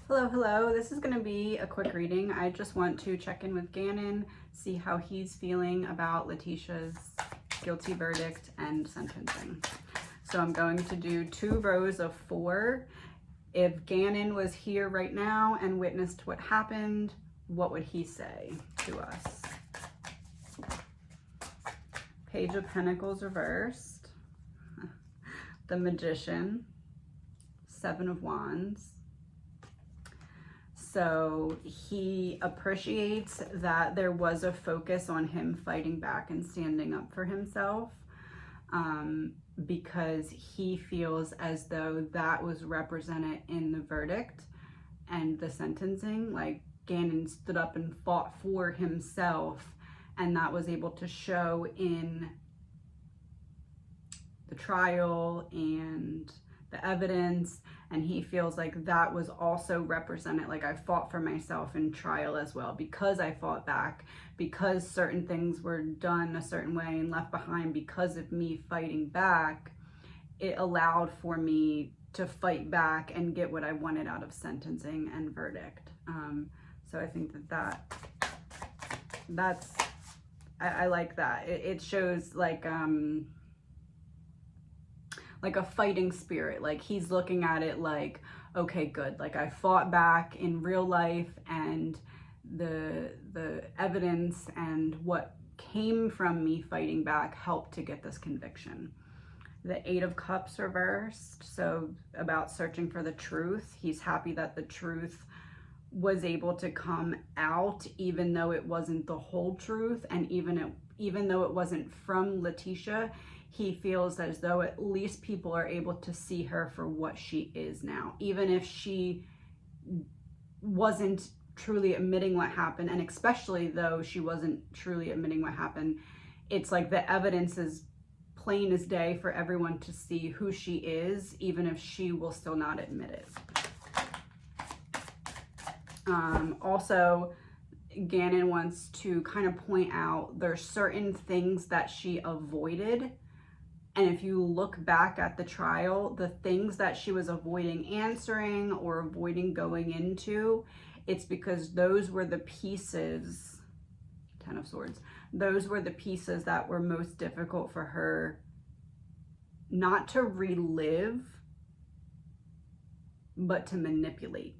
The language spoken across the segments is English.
Hello, hello. This is going to be a quick reading. I just want to check in with Gannon, see how he's feeling about Leticia's guilty verdict and sentencing. So I'm going to do 2 rows of 4. If Gannon was here right now and witnessed what happened, what would he say to us? Page of Pentacles reversed, the Magician, 7 of Wands. So he appreciates that there was a focus on him fighting back and standing up for himself, because he feels as though that was represented in the verdict and the sentencing. Like, Gannon stood up and fought for himself, and that was able to show in the trial and the evidence, and he feels like that was also represented. Like, I fought for myself in trial as well, because I fought back, because certain things were done a certain way and left behind because of me fighting back. It allowed for me to fight back and get what I wanted out of sentencing and verdict. So I think that's I like that. It shows like a fighting spirit. Like, he's looking at it like, okay, good. Like, I fought back in real life, and the evidence and what came from me fighting back helped to get this conviction. The 8 of Cups reversed. So about searching for the truth. He's happy that the truth was able to come out, even though it wasn't the whole truth, and even though it wasn't from Leticia. He feels as though at least people are able to see her for what she is now, even if she wasn't truly admitting what happened. And especially though she wasn't truly admitting what happened, it's like the evidence is plain as day for everyone to see who she is, even if she will still not admit it. Also, Gannon wants to kind of point out there's certain things that she avoided. And if you look back at the trial, the things that she was avoiding answering or avoiding going into, it's because those were the pieces, 10 of Swords, those were the pieces that were most difficult for her not to relive, but to manipulate.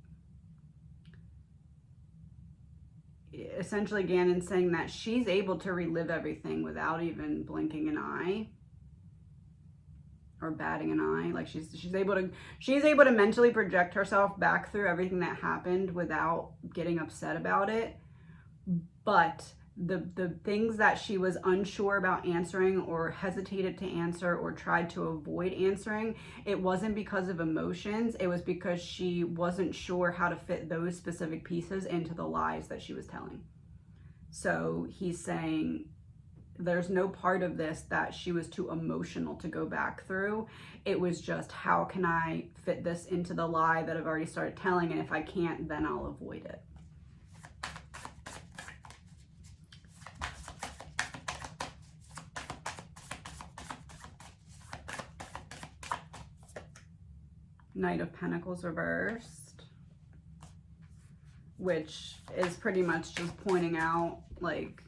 Essentially, Gannon's saying that she's able to relive everything without even blinking an eye or batting an eye. Like, she's able to mentally project herself back through everything that happened without getting upset about it. But the things that she was unsure about answering, or hesitated to answer, or tried to avoid answering, it wasn't because of emotions. It was because she wasn't sure how to fit those specific pieces into the lies that she was telling. So he's saying there's no part of this that she was too emotional to go back through. It was just, how can I fit this into the lie that I've already started telling? And if I can't, then I'll avoid it. Knight of Pentacles reversed, which is pretty much just pointing out, like,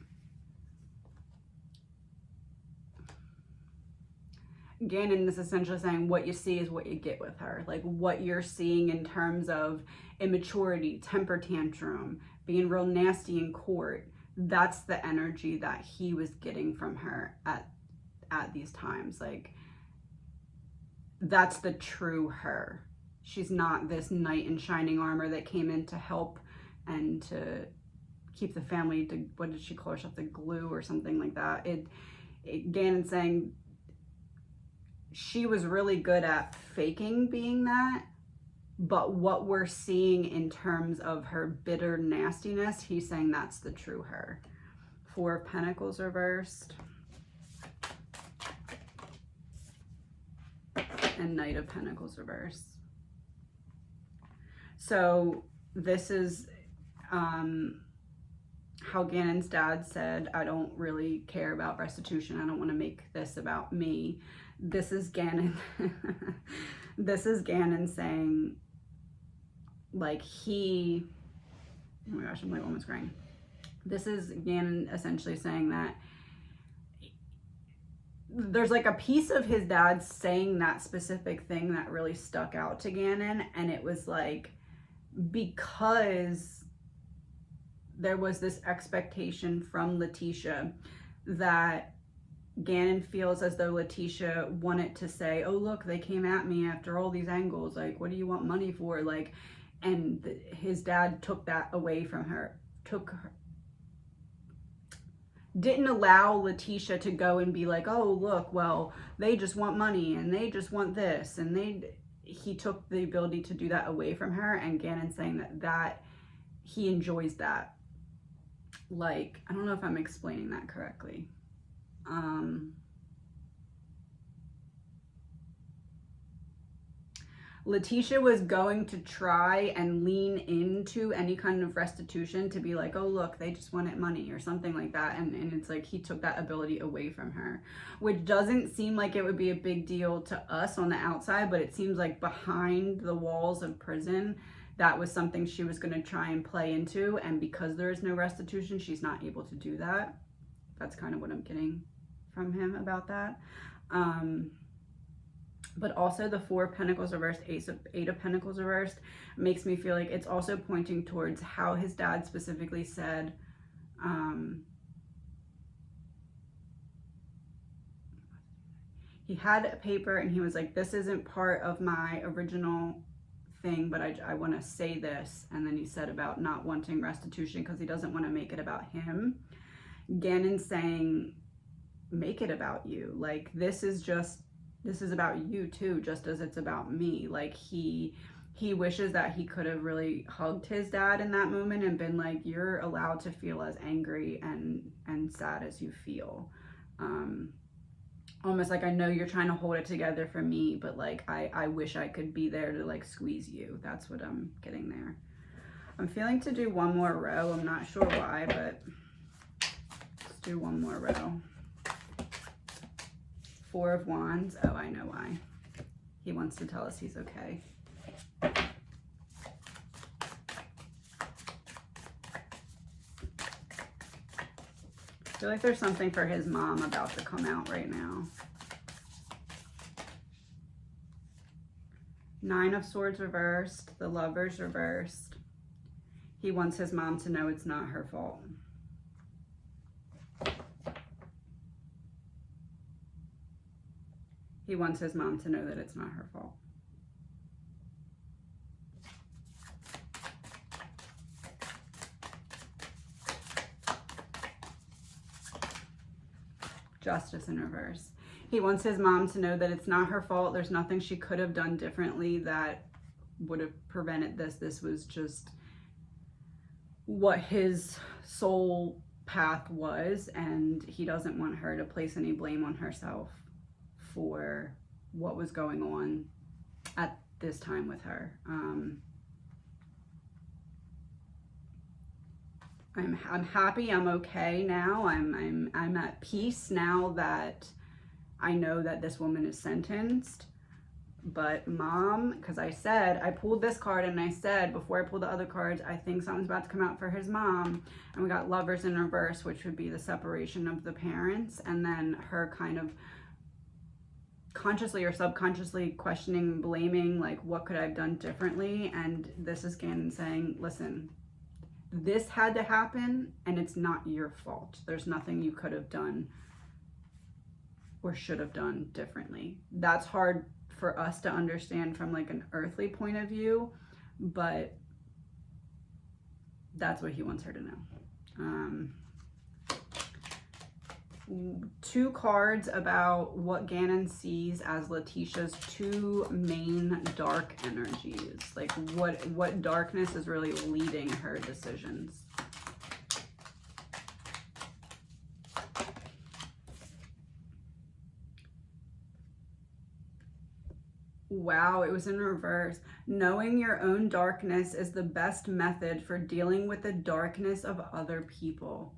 Gannon is essentially saying what you see is what you get with her. Like, what you're seeing in terms of immaturity, temper tantrum, being real nasty in court, that's the energy that he was getting from her at these times. Like, that's the true her. She's not this knight in shining armor that came in to help and to keep the family to, what did she call herself, the glue or something like that. Gannon's saying she was really good at faking being that, but what we're seeing in terms of her bitter nastiness, he's saying that's the true her. 4 of Pentacles reversed. And Knight of Pentacles reversed. So this is how Gannon's dad said, I don't really care about restitution. I don't want to make this about me. This is Gannon. This is Gannon saying, like he, oh my gosh, I'm like almost crying. This is Gannon essentially saying that there's like a piece of his dad saying that specific thing that really stuck out to Gannon, and it was like, because there was this expectation from Leticia that Gannon feels as though Leticia wanted to say, oh look, they came at me after all these angles, like what do you want money for, like, and his dad took that away from her, didn't allow Leticia to go and be like, oh look, well they just want money and they just want this, and he took the ability to do that away from her. And Gannon saying that he enjoys that. Like, I don't know if I'm explaining that correctly. Leticia was going to try and lean into any kind of restitution to be like, oh look, they just wanted money or something like that, and it's like he took that ability away from her, which doesn't seem like it would be a big deal to us on the outside, but it seems like behind the walls of prison that was something she was going to try and play into, and because there is no restitution, she's not able to do that. That's kind of what I'm getting from him about that. But also the Four of Pentacles reversed, Eight of Pentacles reversed makes me feel like it's also pointing towards how his dad specifically said, he had a paper and he was like, this isn't part of my original thing, but I want to say this. And then he said about not wanting restitution because he doesn't want to make it about him. Gannon saying, make it about you. Like, this is about you too, just as it's about me. Like, he wishes that he could have really hugged his dad in that moment and been like, you're allowed to feel as angry and sad as you feel. Almost like, I know you're trying to hold it together for me, but like, I wish I could be there to like squeeze you. That's what I'm getting there. I'm feeling to do one more row. I'm not sure why, but let's do one more row. Four of Wands. Oh, I know why. He wants to tell us he's okay. I feel like there's something for his mom about to come out right now. Nine of Swords reversed. The Lovers reversed. He wants his mom to know it's not her fault. He wants his mom to know that it's not her fault. Justice in reverse. He wants his mom to know that it's not her fault. There's nothing she could have done differently that would have prevented this. This was just what his soul path was, and he doesn't want her to place any blame on herself for what was going on at this time with her. I'm happy. I'm okay now. I'm at peace now that I know that this woman is sentenced. But mom, because I pulled this card and I said before I pulled the other cards, I think something's about to come out for his mom. And we got Lovers in reverse, which would be the separation of the parents, and then her kind of consciously or subconsciously questioning, blaming, like, what could I have done differently? And this is Gannon saying, listen, this had to happen and it's not your fault. There's nothing you could have done or should have done differently. That's hard for us to understand from like an earthly point of view, but that's what he wants her to know. Two cards about what Gannon sees as Leticia's two main dark energies. Like what darkness is really leading her decisions. Wow, it was in reverse. Knowing your own darkness is the best method for dealing with the darkness of other people.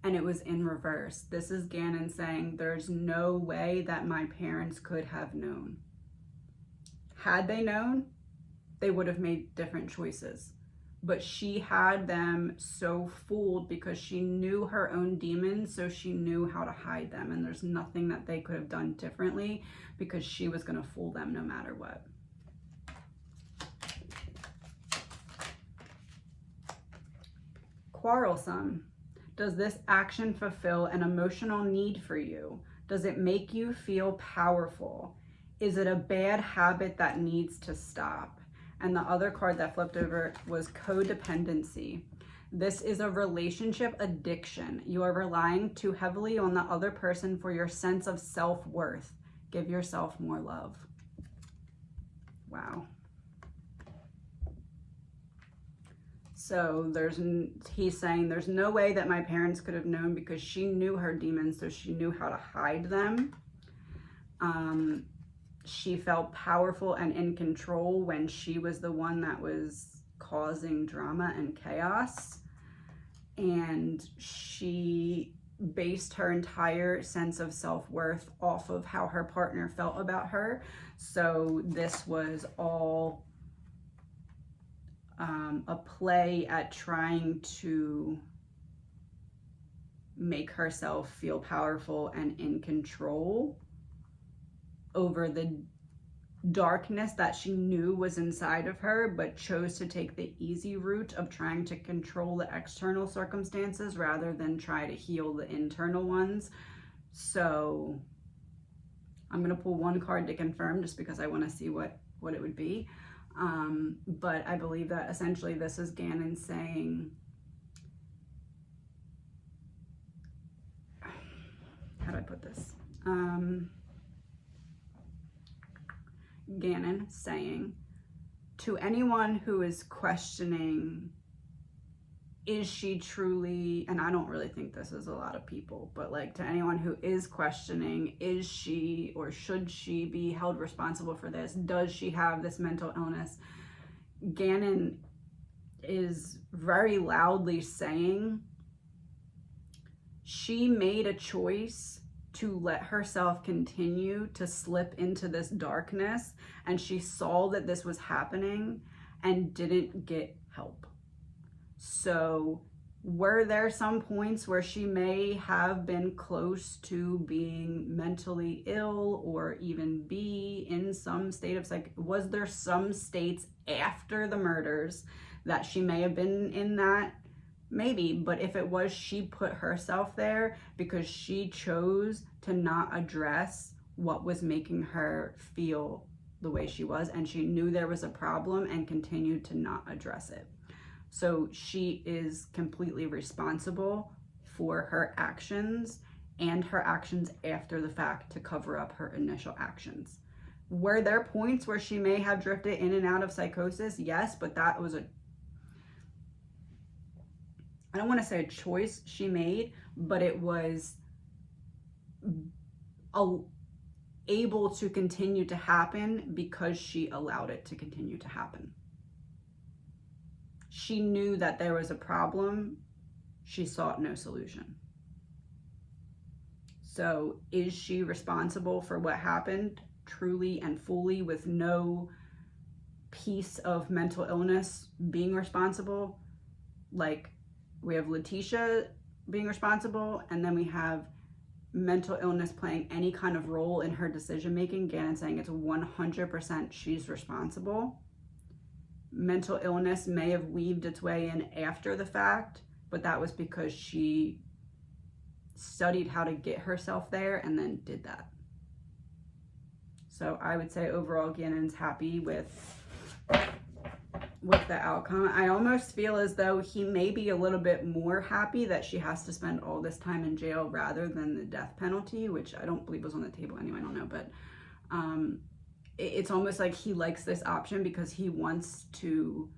And it was in reverse. This is Gannon saying there's no way that my parents could have known. Had they known, they would have made different choices. But she had them so fooled because she knew her own demons, so she knew how to hide them. And there's nothing that they could have done differently because she was going to fool them no matter what. Quarrelsome. Does this action fulfill an emotional need for you? Does it make you feel powerful? Is it a bad habit that needs to stop? And the other card that flipped over was codependency. This is a relationship addiction. You are relying too heavily on the other person for your sense of self-worth. Give yourself more love. Wow. So he's saying there's no way that my parents could have known because she knew her demons, so she knew how to hide them. She felt powerful and in control when she was the one that was causing drama and chaos. And she based her entire sense of self-worth off of how her partner felt about her. So this was all a play at trying to make herself feel powerful and in control over the darkness that she knew was inside of her, but chose to take the easy route of trying to control the external circumstances rather than try to heal the internal ones. So I'm going to pull one card to confirm just because I want to see what it would be. But I believe that essentially this is Gannon saying, how do I put this? Gannon saying to anyone who is questioning, is she truly, and I don't really think this is a lot of people, but like to anyone who is questioning, is she or should she be held responsible for this? Does she have this mental illness? Gannon is very loudly saying she made a choice to let herself continue to slip into this darkness, and she saw that this was happening and didn't get help. So were there some points where she may have been close to being mentally ill or even be in some state of was there some states after the murders that she may have been in that? Maybe, but if it was, she put herself there because she chose to not address what was making her feel the way she was, and she knew there was a problem and continued to not address it. So she is completely responsible for her actions and her actions after the fact to cover up her initial actions. Were there points where she may have drifted in and out of psychosis? Yes, but that was I don't want to say a choice she made, but it was able to continue to happen because she allowed it to continue to happen. She knew that there was a problem. She sought no solution. So is she responsible for what happened truly and fully with no piece of mental illness being responsible? Like, we have Leticia being responsible, and then we have mental illness playing any kind of role in her decision making. Gannon saying it's 100% she's responsible. Mental illness may have weaved its way in after the fact, but that was because she studied how to get herself there and then did that. So I would say overall Gannon's happy with the outcome. I almost feel as though he may be a little bit more happy that she has to spend all this time in jail rather than the death penalty, which I don't believe was on the table anyway, I don't know, but it's almost like he likes this option because he wants to,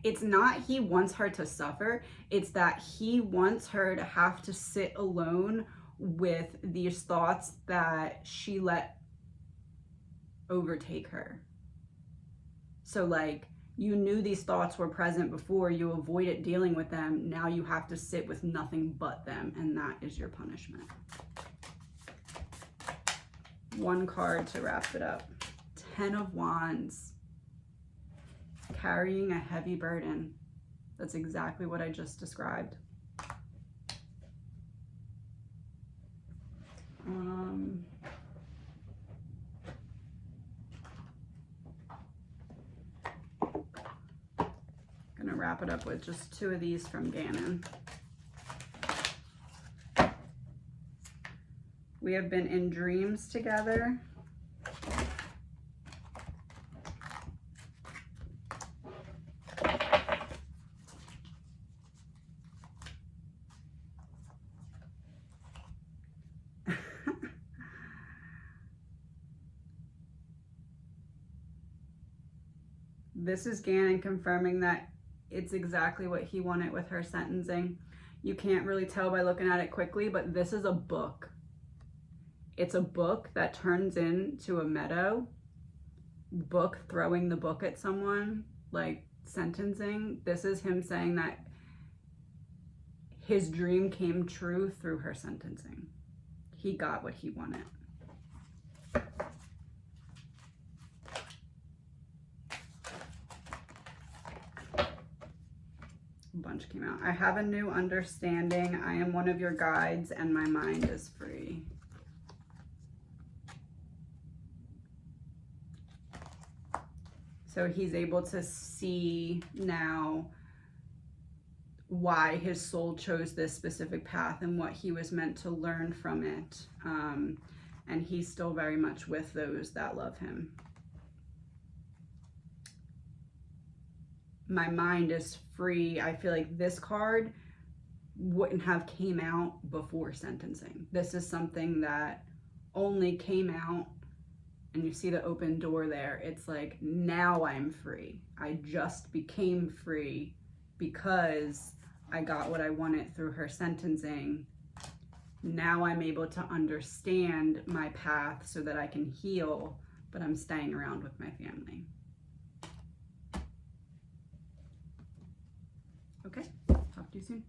it's not he wants her to suffer, it's that he wants her to have to sit alone with these thoughts that she let overtake her. So like, you knew these thoughts were present before, you avoided dealing with them, now you have to sit with nothing but them, and that is your punishment. one card to wrap it up. 10 of Wands. Carrying a heavy burden. That's exactly what I just described. Gonna wrap it up with just 2 of these from Gannon. We have been in dreams together. This is Gannon confirming that it's exactly what he wanted with her sentencing. You can't really tell by looking at it quickly, but this is a book. It's a book that turns into a meadow. Book, throwing the book at someone, like sentencing. This is him saying that his dream came true through her sentencing. He got what he wanted. Bunch came out. I have a new understanding. I am one of your guides and my mind is free. So he's able to see now why his soul chose this specific path and what he was meant to learn from it. And he's still very much with those that love him. My mind is free. I feel like this card wouldn't have came out before sentencing. This is something that only came out, and you see the open door there. It's like, now I'm free. I just became free because I got what I wanted through her sentencing. Now I'm able to understand my path so that I can heal, but I'm staying around with my family. Okay, talk to you soon.